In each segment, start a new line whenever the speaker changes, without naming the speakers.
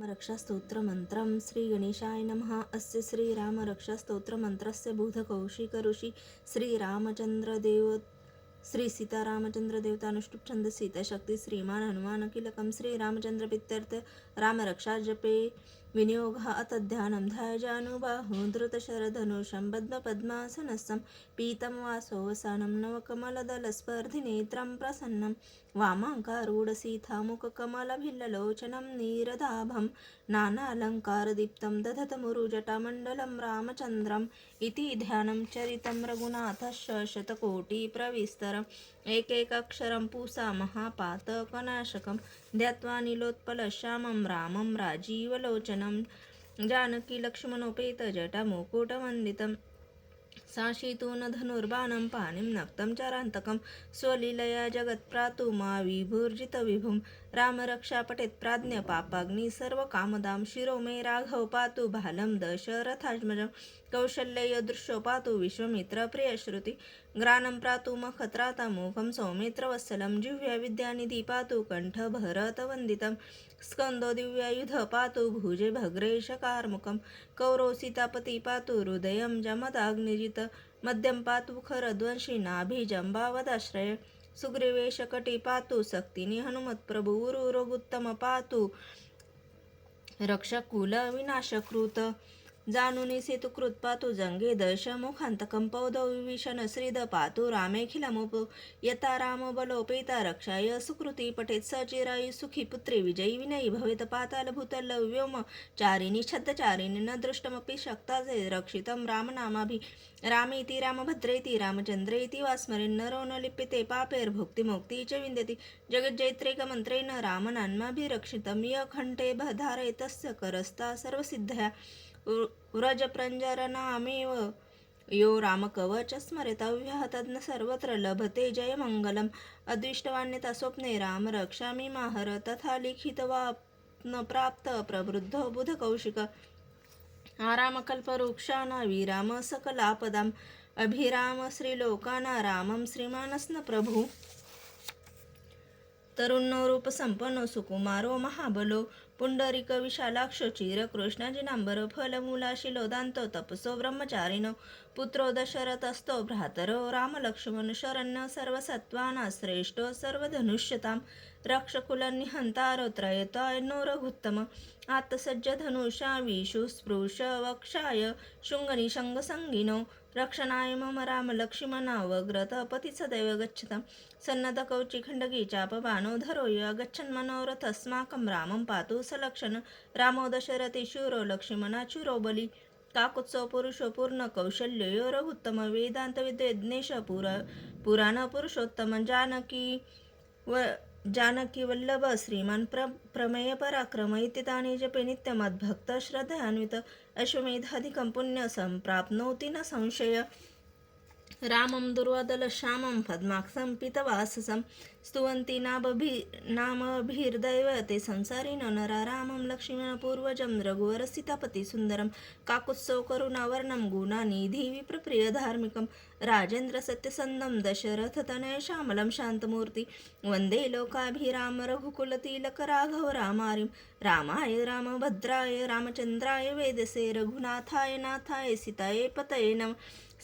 रक्षास्तोत्रमन्त्रं श्रीगणेशाय नमः। अस्य श्रीरामरक्षास्तोत्रमन्त्रस्य बोधकौशिक ऋषि श्रीरामचन्द्रदेव श्रीसीतारामचन्द्रदेवतानुष्टुप् छन्दः सीताशक्ति श्रीमान् हनुमान् कीलकं श्रीरामचन्द्रप्रीत्यर्थ रामरक्षाजपे विनियोगः अथ ध्यानं ध्यायजानुबाहुं धृतशरधनुषं बद्धपद्मासनस्थं पीतं वासोवसानं नवकमलदलस्पर्धिनेत्रं प्रसन्नं वामाङ्कारूढसीतामुखकमलभिल्ललोचनं नीरदाभं नानालङ्कारदीप्तं दधतमुरुजटामण्डलं रामचन्द्रम् इति ध्यानं चरितं रघुनाथस्य शतकोटिप्रविस्तरम् एकैकाक्षरं पूसा महापातकनाशकं ध्यात्वा नीलोत्पलश्यामं रामं राजीवलोचनं जानकीलक्ष्मणोपेतजटामुकुटवन्दितं साशीतून धनुर्बाणं पाणिं नक्तं चरान्तकं स्वलीलया जगत्प्रातुमा विभुर्जितविभुं रामरक्षा पठेत् प्राज्ञ पापाग्नि सर्वकामदां शिरो मे राघव पातु बालं दशरथात्मजं कौशल्यय दृश्यो पातु विश्वमित्रप्रियश्रुति ग्रानं प्रातु मखत्रातामुखं सौमित्रवत्सलं जिह्वा विद्यानिधि पातु कण्ठभरतवन्दितं स्कन्दो दिव्यायुध पातु भुजे भग्रेशकारमुखं कौरव सीतापति पातु हृदयं जमदाग्निजित मध्यं पातु खरध्वंसी नाभिजम्बावदाश्रय सुग्रीवेशकटी पातु सक्तिनी हनुमत्प्रभु रघुत्तम पातु रक्षकुल विनाशकृत जानुनी सेतुकृत पातु जंगे दशमुखांतकं पौधौ विभीषण श्रीद पातु रामेखिलमुप यथा रामबलोपेता रक्षाय सुकृती पठेत् सचिरायु सुखी पुत्री विजयी विनयी भवेत् पाताल भूतल व्योम चारिणी छद्दचारिणी न दृष्टमपि शक्ताजे रक्षितं रामनामाभि रामेति रामभद्रेति रामचन्द्रेति वा स्मरेन् नरो न लिप्यते पापैर्भुक्तिमुक्ति च विन्दति जगज्जैत्रेकमन्त्रेण रामनाम्नाभिरक्षितं यखण्टे धारयतस्य करस्था सर्वसिद्धया व्रजप्रञ्जरनामेव यो रामकवच स्मरेत अव्याहतज्ञ सर्वत्र लभते जयमङ्गलम् अद्विष्टवान्यता स्वप्ने रामरक्षामि माहर तथा लिखितवाप्न प्राप्त प्रवृद्धो बुधकौशिक आरामकल्पवृक्षाणा विराम सकलापदाम् अभिराम श्रीलोकाना रामं श्रीमानस्न प्रभु तरुणो रूपसंपन्नो सुकुमारो महाबलो पुंडरीक विशालाक्षो चिरकृष्णजिनांबर फलमूलाशिलो दान्तो तपसो ब्रह्मचारिणो पुत्रो दशरथस्तो भ्रातरो रामलक्ष्मण शरण्य सर्वसत्त्वानां श्रेष्ठो सर्वधनुष्यतां रक्षकुलनिहन्तारो त्रयतो रघुत्तम आत्तसज्जधनुषा विषु स्पृश वक्षाय शृङ्गनिशङ्गसङ्गिनो रक्षणाय मम रामलक्ष्मणावग्रतपति सदैव गच्छतां सन्नतकौचिखण्डकी चापबाणो धरोय गच्छन्मनोरथस्माकं रामं पातु सलक्षण रामो दशरथी शूरो लक्ष्मणाचुरो बली काकुत्सव पुरुषो पूर्ण कौशल्यो रघुत्तम वेदांत विद्वेज्ञेश पुराण पुरुषोत्तम जानकी वल्लभ श्रीमान प्रमेय पराक्रम इत्येतानि जपे नित्यमद्भक्त श्रद्धयान्वित अश्वमेधाधिकं पुण्य सम्प्राप्नोति न संशय रामं दुर्वादलश्यामं पद्माक्षं पीतवाससं स्तुवन्ति नामभिर्दैवते संसारिणो नरा रामं लक्ष्मणपूर्वजं रघुवरसीतापति सुन्दरं काकुत्सव करुणावर्णं गुणानिधि विप्रप्रियधार्मिकं राजेन्द्र सत्यसन्धं दशरथतनय श्यामलं शान्तमूर्ति वन्दे लोकाभिराम रघुकुलतिलक राघव रामारिं रामाय रामभद्राय रामचन्द्राय वेदसे रघुनाथाय नाथाय सीताय पतये नमः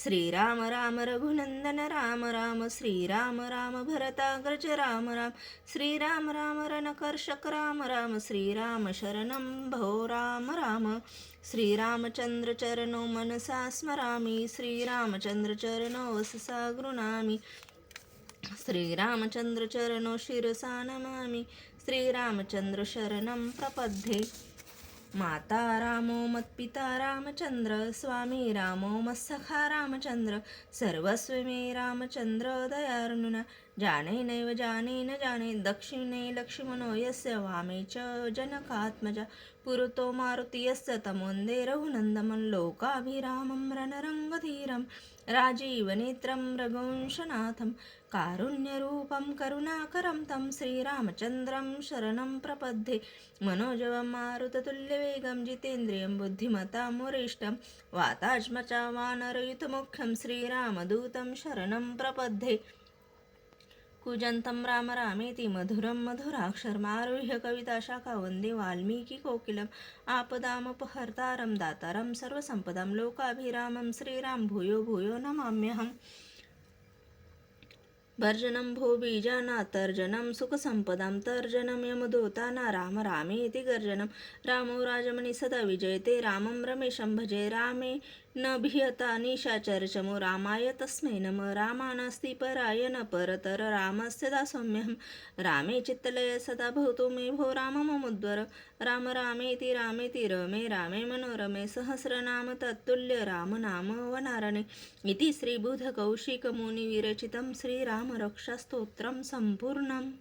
श्रीराम राम रघुनंदन राम राम श्रीराम राम भरताग्रज राम राम श्रीराम राम रणकर्षक राम राम श्रीराम शरणं भो राम राम श्रीरामचंद्र चरणो मनसा स्मरामि श्रीरामचंद्र चरणो वससा गृह्णामि श्रीरामचंद्र चरणो शिरसा नमामि श्रीरामचंद्र शरणं प्रपद्ये माता रामो मत्पिता रामचंद्र स्वामी रामो मत्सखा रामचंद्र सर्वस्व मे रामचंद्र दयार्णुना जाने नैव जाने न जाने दक्षिणे लक्ष्मणो यस्य वामे च जनकात्मजा पुरतो मारुति यस्य तमोन्दे रघुनन्दनं लोकाभिरामं रणरङ्गधीरं राजीवनेत्रं रघुवंशनाथं कारुण्यरूपं करुणाकरं तं श्रीरामचन्द्रं शरणं प्रपद्ये मनोजवं मारुततुल्यवेगं जितेन्द्रियं बुद्धिमतां वरिष्ठं वातात्मजा वानरयुतमुख्यं श्रीरामदूतं शरणं प्रपद्ये कूजन्तं राम रामेति मधुरं मधुराक्षरमारुह्य कविताशाखा वन्दे वाल्मीकिकोकिलम् आपदामपहर्तारं दातारं सर्वसम्पदां लोकाभिरामं श्रीराम भूयो भूयो नमाम्यहम्। भर्जनं भोबीजानातर्जनं सुखसम्पदां तर्जनं यमदूताना राम रामेति गर्जनं रामो राजमणि सदा विजयते रामं रमेशं भजे रामे न भियता निशाचरचमो रामाय तस्मै नमः रामानास्ति पराय न परतर रामस्य दासोऽम्यहं रामे चित्तलय सदा भवतु मे भो राम ममोद्वर राम रामेति रामेति रमे रामे मनोरमे सहस्रनाम तत्तुल्य राम नाम वनारणे इति श्रीबुधकौशिकमुनिविरचितं श्रीरामरक्षास्तोत्रं सम्पूर्णम्।